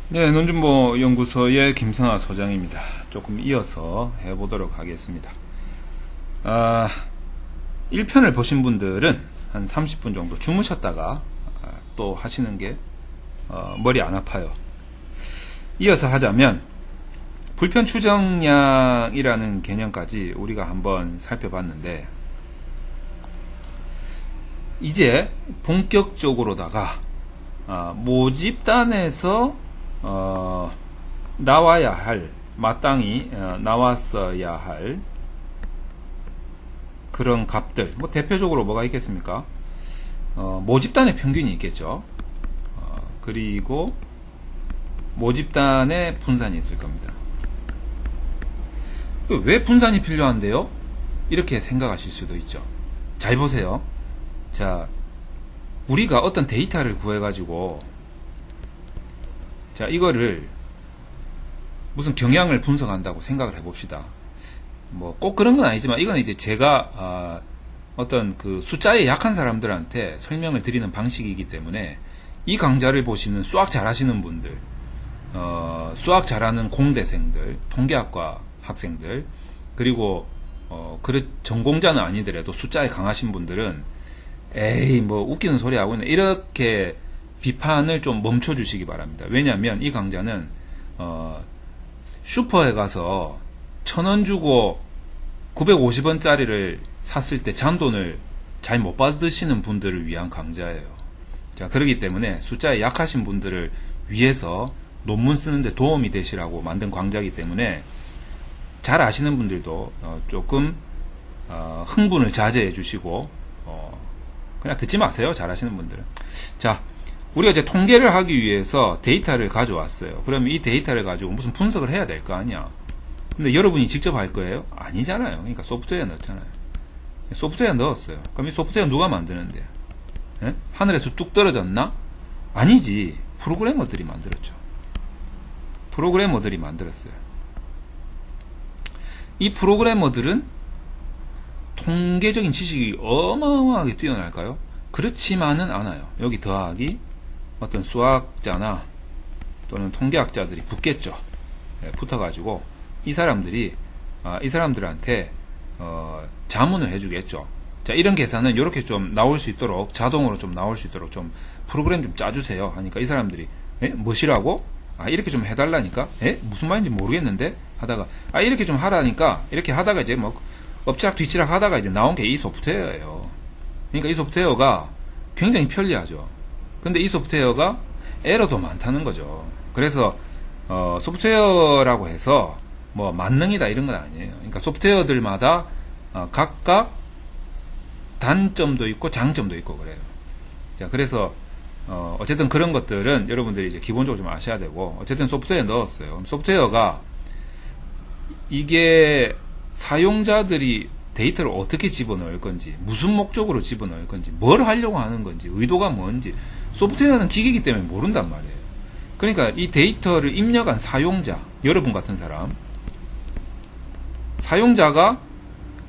네, 논준보 연구소의 김성하 소장입니다. 조금 이어서 해보도록 하겠습니다. 1편을 보신 분들은 한 30분 정도 주무셨다가 또 하시는 게 머리 안 아파요. 이어서 하자면 불편 추정량이라는 개념까지 우리가 한번 살펴봤는데, 이제 본격적으로다가 모집단에서 나와야 할, 마땅히 나왔어야 할 그런 값들, 뭐 대표적으로 뭐가 있겠습니까? 모집단의 평균이 있겠죠. 그리고 모집단의 분산이 있을 겁니다. 왜 분산이 필요한데요? 이렇게 생각하실 수도 있죠. 잘 보세요. 자, 우리가 어떤 데이터를 구해가지고, 자, 이거를 무슨 경향을 분석한다고 생각을 해봅시다. 뭐 꼭 그런 건 아니지만, 이건 이제 제가 어떤 그 숫자에 약한 사람들한테 설명을 드리는 방식이기 때문에, 이 강좌를 보시는 수학 잘하시는 분들, 수학 잘하는 공대생들, 통계학과 학생들, 그리고 전공자는 아니더라도 숫자에 강하신 분들은 에이 뭐 웃기는 소리 하고 있네, 이렇게 비판을 좀 멈춰 주시기 바랍니다. 왜냐하면 이 강좌는 슈퍼에 가서 1,000원 주고 950원짜리를 샀을 때 잔돈을 잘 못 받으시는 분들을 위한 강좌예요. 자, 그렇기 때문에 숫자에 약하신 분들을 위해서 논문 쓰는데 도움이 되시라고 만든 강좌이기 때문에, 잘 아시는 분들도 조금 흥분을 자제해 주시고 그냥 듣지 마세요. 잘 아시는 분들은. 자, 우리가 이제 통계를 하기 위해서 데이터를 가져왔어요. 그러면 이 데이터를 가지고 무슨 분석을 해야 될 거 아니야. 근데 여러분이 직접 할 거예요? 아니잖아요. 그러니까 소프트웨어 넣었잖아요. 소프트웨어 넣었어요. 그럼 이 소프트웨어 누가 만드는데? 예? 하늘에서 뚝 떨어졌나? 아니지. 프로그래머들이 만들었죠. 프로그래머들이 만들었어요. 이 프로그래머들은 통계적인 지식이 어마어마하게 뛰어날까요? 그렇지만은 않아요. 여기 더하기 어떤 수학자나 또는 통계학자들이 붙겠죠. 예, 붙어가지고 이 사람들한테 자문을 해주겠죠. 자, 이런 계산은 이렇게 좀 나올 수 있도록, 자동으로 좀 나올 수 있도록 좀 프로그램 좀 짜주세요 하니까, 이 사람들이 뭐시라고? 이렇게 좀 해달라니까? 무슨 말인지 모르겠는데? 하다가 이렇게 좀 하라니까, 이렇게 하다가 이제 뭐 엎치락 뒤치락 하다가 이제 나온 게 이 소프트웨어예요. 그러니까 이 소프트웨어가 굉장히 편리하죠. 근데 이 소프트웨어가 에러도 많다는 거죠. 그래서 소프트웨어라고 해서 뭐 만능이다 이런 건 아니에요. 그러니까 소프트웨어들마다 각각 단점도 있고 장점도 있고 그래요. 자, 그래서 어쨌든 그런 것들은 여러분들이 이제 기본적으로 좀 아셔야 되고, 어쨌든 소프트웨어에 넣었어요. 그럼 소프트웨어가 이게 사용자들이 데이터를 어떻게 집어넣을 건지, 무슨 목적으로 집어넣을 건지, 뭘 하려고 하는 건지, 의도가 뭔지, 소프트웨어는 기계이기 때문에 모른단 말이에요. 그러니까 이 데이터를 입력한 사용자, 여러분 같은 사람, 사용자가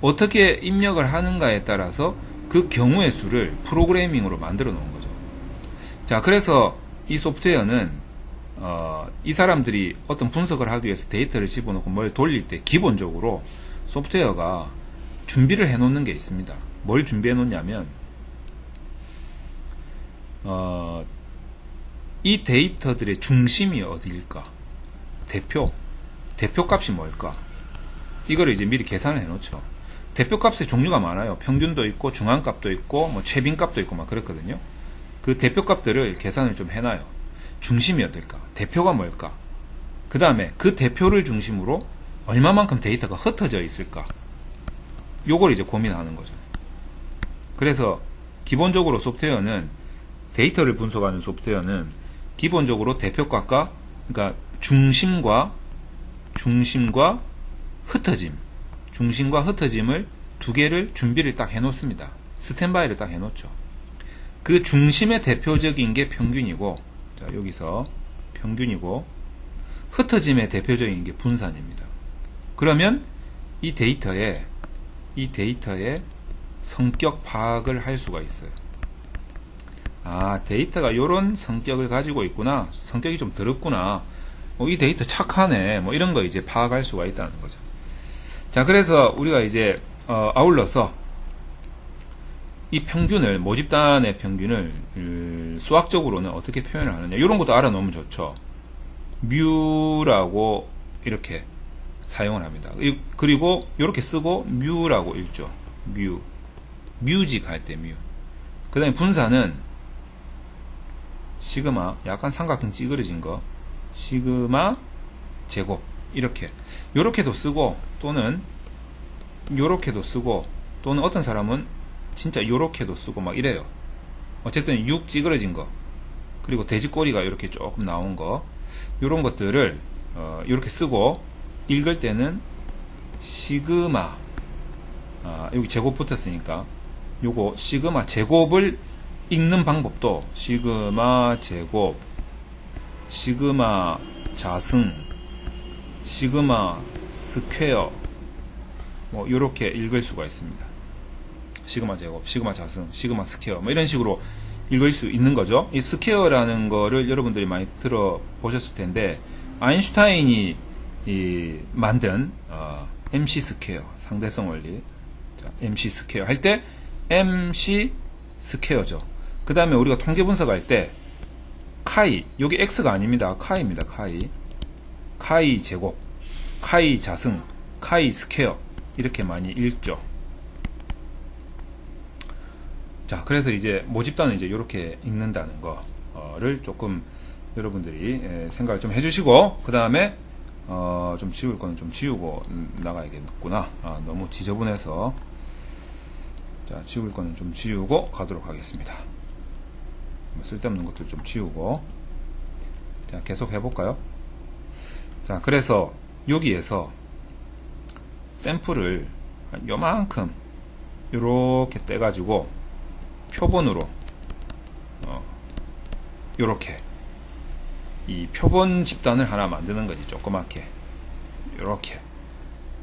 어떻게 입력을 하는가에 따라서 그 경우의 수를 프로그래밍으로 만들어 놓은 거죠. 자, 그래서 이 소프트웨어는 이 사람들이 어떤 분석을 하기 위해서 데이터를 집어넣고 뭘 돌릴 때 기본적으로 소프트웨어가 준비를 해 놓는 게 있습니다. 뭘 준비해 놓냐면 이 데이터들의 중심이 어디일까? 대표 값이 뭘까? 이거를 이제 미리 계산을 해 놓죠. 대표 값의 종류가 많아요. 평균도 있고 중앙값도 있고 뭐 최빈값도 있고 막 그렇거든요. 그 대표 값들을 계산을 좀 해놔요. 중심이 어떨까? 대표가 뭘까? 그 다음에 그 대표를 중심으로 얼마만큼 데이터가 흩어져 있을까? 요걸 이제 고민하는 거죠. 그래서 기본적으로 소프트웨어는, 데이터를 분석하는 소프트웨어는 기본적으로 대표값과, 그러니까 중심과 흩어짐을 두 개를 준비를 딱 해놓습니다. 스탠바이를 딱 해놓죠. 그 중심의 대표적인 게 평균이고, 자, 여기서 평균이고, 흩어짐의 대표적인 게 분산입니다. 그러면 이 데이터의 성격 파악을 할 수가 있어요. 아, 데이터가 이런 성격을 가지고 있구나. 성격이 좀 더럽구나. 이 데이터 착하네. 뭐 이런 거 이제 파악할 수가 있다는 거죠. 자, 그래서 우리가 이제 아울러서 이 평균을, 모집단의 평균을 수학적으로는 어떻게 표현을 하느냐, 이런 것도 알아놓으면 좋죠. 뮤라고 이렇게 사용을 합니다. 그리고 이렇게 쓰고 뮤라고 읽죠. 뮤직 할 때 뮤. 그 다음에 분사는 시그마, 약간 삼각형 찌그러진 거, 시그마 제곱, 요렇게도 쓰고, 또는 요렇게도 쓰고, 또는 어떤 사람은 진짜 요렇게도 쓰고 막 이래요. 어쨌든 6 찌그러진 거, 그리고 돼지꼬리가 이렇게 조금 나온 거, 요런 것들을 이렇게 쓰고, 읽을 때는 시그마, 여기 제곱 붙었으니까 요거 시그마 제곱을 읽는 방법도 시그마 제곱, 시그마 자승, 시그마 스퀘어, 뭐 요렇게 읽을 수가 있습니다. 시그마 제곱, 시그마 자승, 시그마 스퀘어, 뭐 이런 식으로 읽을 수 있는 거죠. 이 스퀘어라는 거를 여러분들이 많이 들어보셨을 텐데, 아인슈타인이 만든 MC 스퀘어, 상대성 원리. 자, MC 스퀘어 할 때 MC 스퀘어죠. 그 다음에 우리가 통계 분석할 때 카이, 여기 x가 아닙니다. 카이입니다. 카이 제곱, 카이 자승, 카이 스퀘어, 이렇게 많이 읽죠. 자, 그래서 이제 모집단은 이제 이렇게 읽는다는 거를 조금 여러분들이 생각을 좀 해주시고, 그 다음에 좀 지울 거는 좀 지우고 나가야겠구나. 너무 지저분해서. 자, 지울 거는 좀 지우고 가도록 하겠습니다. 쓸데없는 것들 좀 지우고. 자, 계속 해볼까요? 자, 그래서 여기에서 샘플을 요만큼 요렇게 떼가지고 표본으로 요렇게 이 표본 집단을 하나 만드는 거지. 조그맣게 요렇게.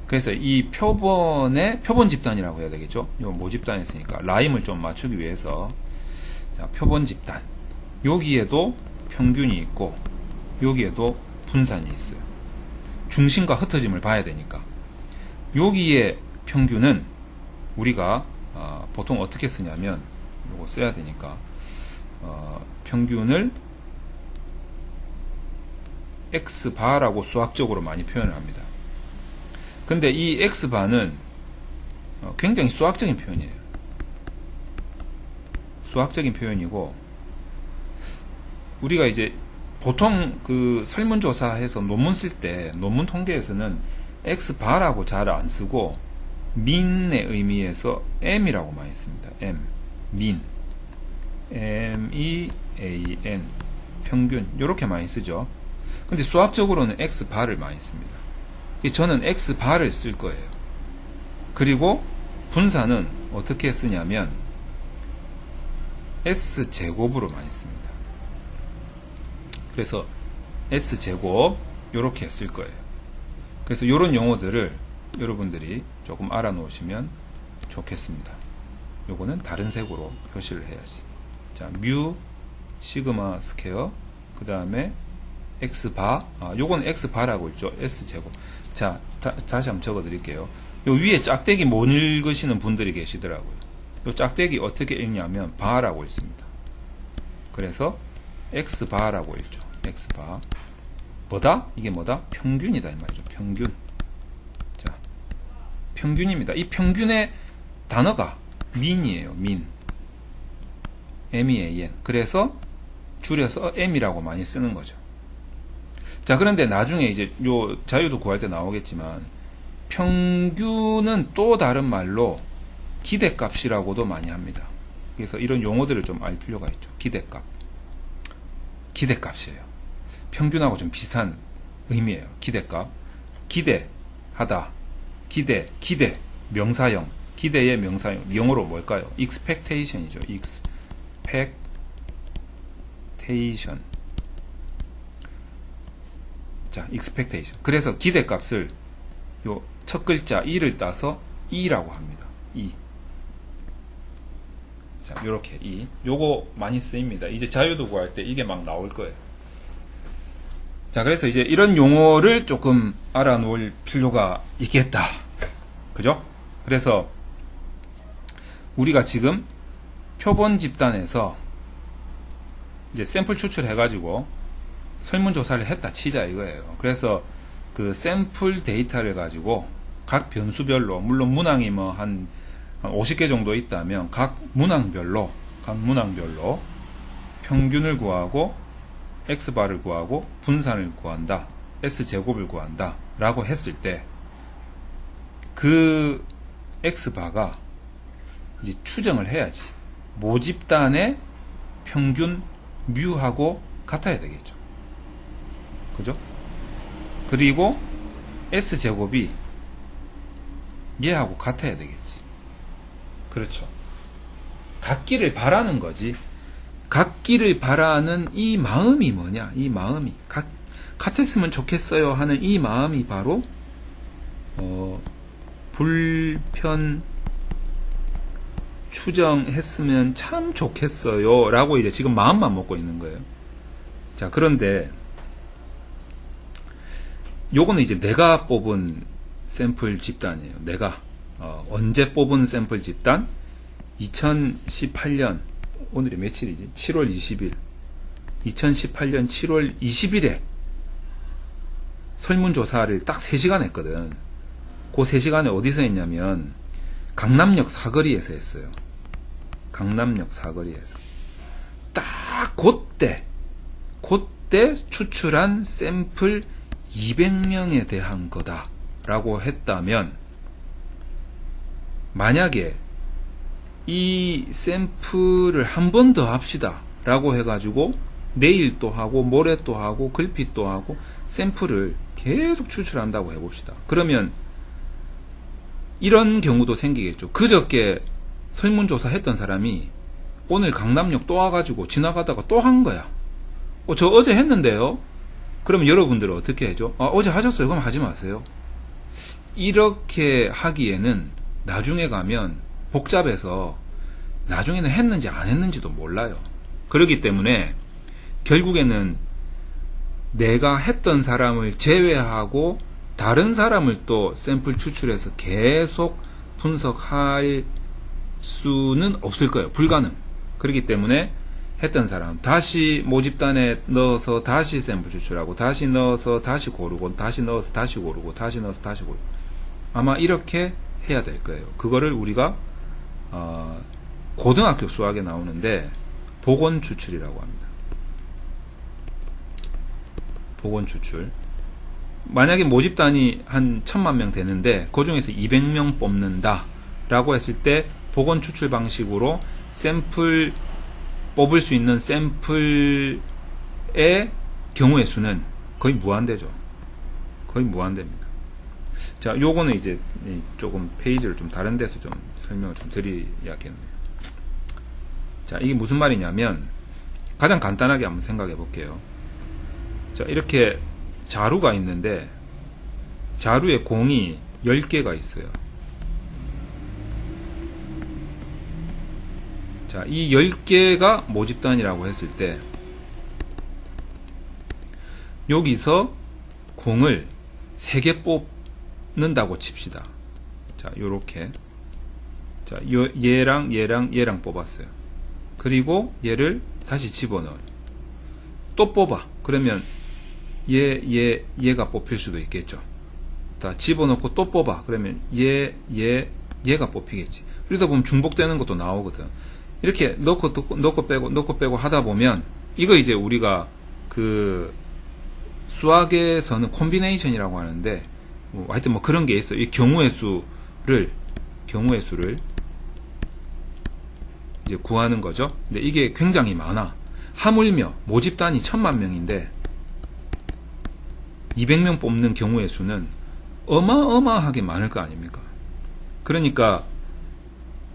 그래서 이 표본의 표본 집단이라고 해야 되겠죠. 요 모집단이 있으니까 라임을 좀 맞추기 위해서, 자, 표본 집단, 여기에도 평균이 있고 여기에도 분산이 있어요. 중심과 흩어짐을 봐야 되니까. 여기에 평균은 우리가 보통 어떻게 쓰냐면, 요거 써야 되니까 평균을 X바라고 수학적으로 많이 표현을 합니다. 근데 이 X바는 굉장히 수학적인 표현이에요. 수학적인 표현이고, 우리가 이제 보통 그 설문조사해서 논문 쓸 때, 논문 통계에서는 X바라고 잘 안 쓰고 민의 의미에서 M이라고 많이 씁니다. 민, M-E-A-N, 평균, 요렇게 많이 쓰죠. 근데 수학적으로는 X바를 많이 씁니다. 저는 X바를 쓸 거예요. 그리고 분사는 어떻게 쓰냐면 S제곱으로 많이 씁니다. 그래서 S제곱 요렇게 쓸 거예요. 그래서 요런 용어들을 여러분들이 조금 알아 놓으시면 좋겠습니다. 요거는 다른 색으로 표시를 해야지. 자, 뮤, 시그마 스퀘어, 그 다음에 X바, 요건 X바라고 있죠. S제곱. 자, 다시 한번 적어 드릴게요. 요 위에 짝대기 못 읽으시는 분들이 계시더라고요. 요 짝대기 어떻게 읽냐면 바라고 읽습니다. 그래서 X바라고 읽죠. X바. 뭐다? 이게 뭐다? 평균이다 이 말이죠. 평균. 자, 평균입니다. 이 평균의 단어가 민이에요. 민. MEAN. 그래서 줄여서 M이라고 많이 쓰는 거죠. 자, 그런데 나중에 이제 요 자유도 구할 때 나오겠지만, 평균은 또 다른 말로 기대값이라고도 많이 합니다. 그래서 이런 용어들을 좀 알 필요가 있죠. 기대값. 기대값이에요. 평균하고 좀 비슷한 의미예요. 기대값. 기대하다. 기대. 명사형. 기대의 명사형. 영어로 뭘까요? expectation이죠. expectation. 자, expectation. 그래서 기대값을 요 첫 글자 e를 따서 e라고 합니다. e. 자, 요렇게 요거 많이 쓰입니다. 이제 자유도 구할 때 이게 막 나올 거예요. 자, 그래서 이제 이런 용어를 조금 알아놓을 필요가 있겠다. 그죠? 그래서 우리가 지금 표본 집단에서 이제 샘플 추출해가지고 설문조사를 했다 치자 이거예요. 그래서 그 샘플 데이터를 가지고 각 변수별로, 물론 문항이 뭐 한 50개 정도 있다면 각 문항별로 평균을 구하고 x바를 구하고 분산을 구한다, s제곱을 구한다 라고 했을 때 그 x바가 이제 추정을 해야지 모집단의 평균 뮤하고 같아야 되겠죠. 그죠? 그리고 s제곱이 얘하고 같아야 되겠지. 그렇죠. 같기를 바라는 거지. 같기를 바라는 이 마음이 뭐냐? 이 마음이 같았으면 좋겠어요 하는 이 마음이 바로 불편 추정했으면 참 좋겠어요 라고 이제 지금 마음만 먹고 있는 거예요. 자, 그런데 요거는 이제 내가 뽑은 샘플 집단이에요. 내가 언제 뽑은 샘플 집단? 2018년 오늘이 며칠이지? 7월 20일 2018년 7월 20일에 설문조사를 딱 3시간 했거든. 그 3시간에 어디서 했냐면 강남역 사거리에서 했어요. 강남역 사거리에서 딱 그때 추출한 샘플 200명에 대한 거다 라고 했다면, 만약에 이 샘플을 한 번 더 합시다 라고 해가지고 내일 또 하고 모레 또 하고 글피 또 하고 샘플을 계속 추출한다고 해봅시다. 그러면 이런 경우도 생기겠죠. 그저께 설문조사 했던 사람이 오늘 강남역 또 와가지고 지나가다가 또 한 거야. 저 어제 했는데요. 그러면 여러분들은 어떻게 해줘? 어제 하셨어요. 그럼 하지 마세요. 이렇게 하기에는 나중에 가면 복잡해서 나중에는 했는지 안 했는지도 몰라요. 그렇기 때문에 결국에는 내가 했던 사람을 제외하고 다른 사람을 또 샘플 추출해서 계속 분석할 수는 없을 거예요. 불가능. 그렇기 때문에 했던 사람 다시 모집단에 넣어서 다시 샘플 추출하고 다시 넣어서 다시 고르고 다시 넣어서 다시 고르고 다시 넣어서 다시 고르고, 아마 이렇게 해야 될 거예요. 그거를 우리가 고등학교 수학에 나오는데 복원 추출이라고 합니다. 복원 추출. 만약에 모집단이 한 1000만 명 되는데 그 중에서 200명 뽑는다 라고 했을 때 복원 추출 방식으로 샘플 뽑을 수 있는 샘플의 경우의 수는 거의 무한대죠. 거의 무한대입니다. 자, 요거는 이제 조금 페이지를 좀 다른 데서 좀 설명을 좀 드려야겠네요. 자, 이게 무슨 말이냐면 가장 간단하게 한번 생각해 볼게요. 자, 이렇게 자루가 있는데 자루에 공이 10개가 있어요. 자, 이 10개가 모집단이라고 했을 때 여기서 공을 3개 뽑는다고 칩시다. 자, 요렇게. 자, 얘랑 뽑았어요. 그리고 얘를 다시 집어넣어요. 또 뽑아. 그러면 얘가 뽑힐 수도 있겠죠. 자, 집어넣고 또 뽑아. 그러면 얘가 뽑히겠지. 그러다 보면 중복되는 것도 나오거든. 이렇게 넣고 빼고 하다 보면, 이거 이제 우리가 그 수학에서는 콤비네이션이라고 하는데, 하여튼 뭐 그런 게 있어요. 이 경우의 수를 이제 구하는 거죠. 근데 이게 굉장히 많아. 하물며 모집단이 1000만 명인데 200명 뽑는 경우의 수는 어마어마하게 많을 거 아닙니까? 그러니까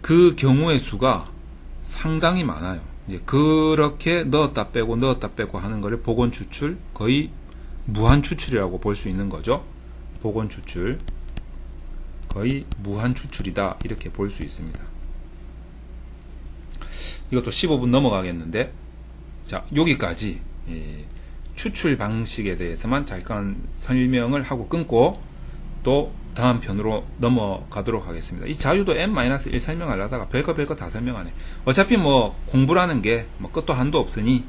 그 경우의 수가 상당히 많아요. 이제 그렇게 넣었다 빼고 하는 거를 복원 추출, 거의 무한 추출이라고 볼 수 있는 거죠. 복원 추출, 거의 무한 추출이다, 이렇게 볼 수 있습니다. 이것도 15분 넘어가겠는데, 자, 여기까지 추출 방식에 대해서만 잠깐 설명을 하고 끊고 또 다음 편으로 넘어가도록 하겠습니다. 이 자유도 n-1 설명하려다가 별거 다 설명하네. 어차피 뭐 공부라는 게 뭐 끝도 한도 없으니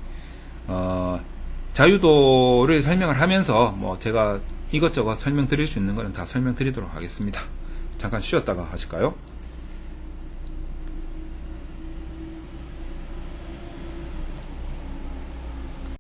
자유도를 설명을 하면서 뭐 제가 이것저것 설명드릴 수 있는 거는 다 설명드리도록 하겠습니다. 잠깐 쉬었다가 하실까요?